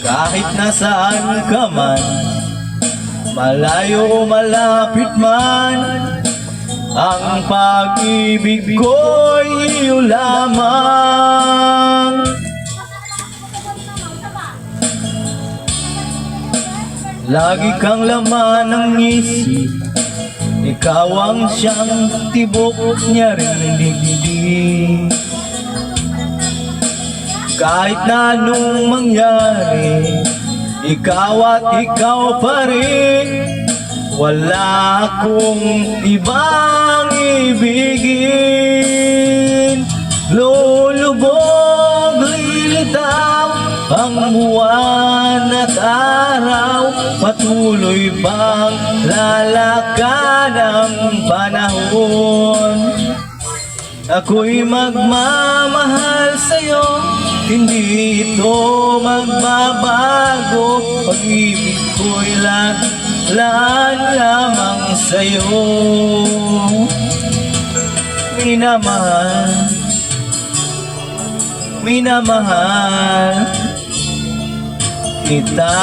Kahit nasaan ka man, malayo o malapit man, ang pag-ibig ko'y iyo lamang. Lagi kang laman ng isip, ikaw ang siyang tibok niya rin digdig. Kahit na anong mangyari, ikaw at ikaw pa rin. Wala akong ibang ibigin. Lulubog, lilitaw ang buwan at araw, patuloy bang lalakad ang panahon. Ako'y magmamahal sa'yo, hindi ito magbabago. Pag-ibig ko'y laan lamang sa'yo. Minamahal, minamahal kita.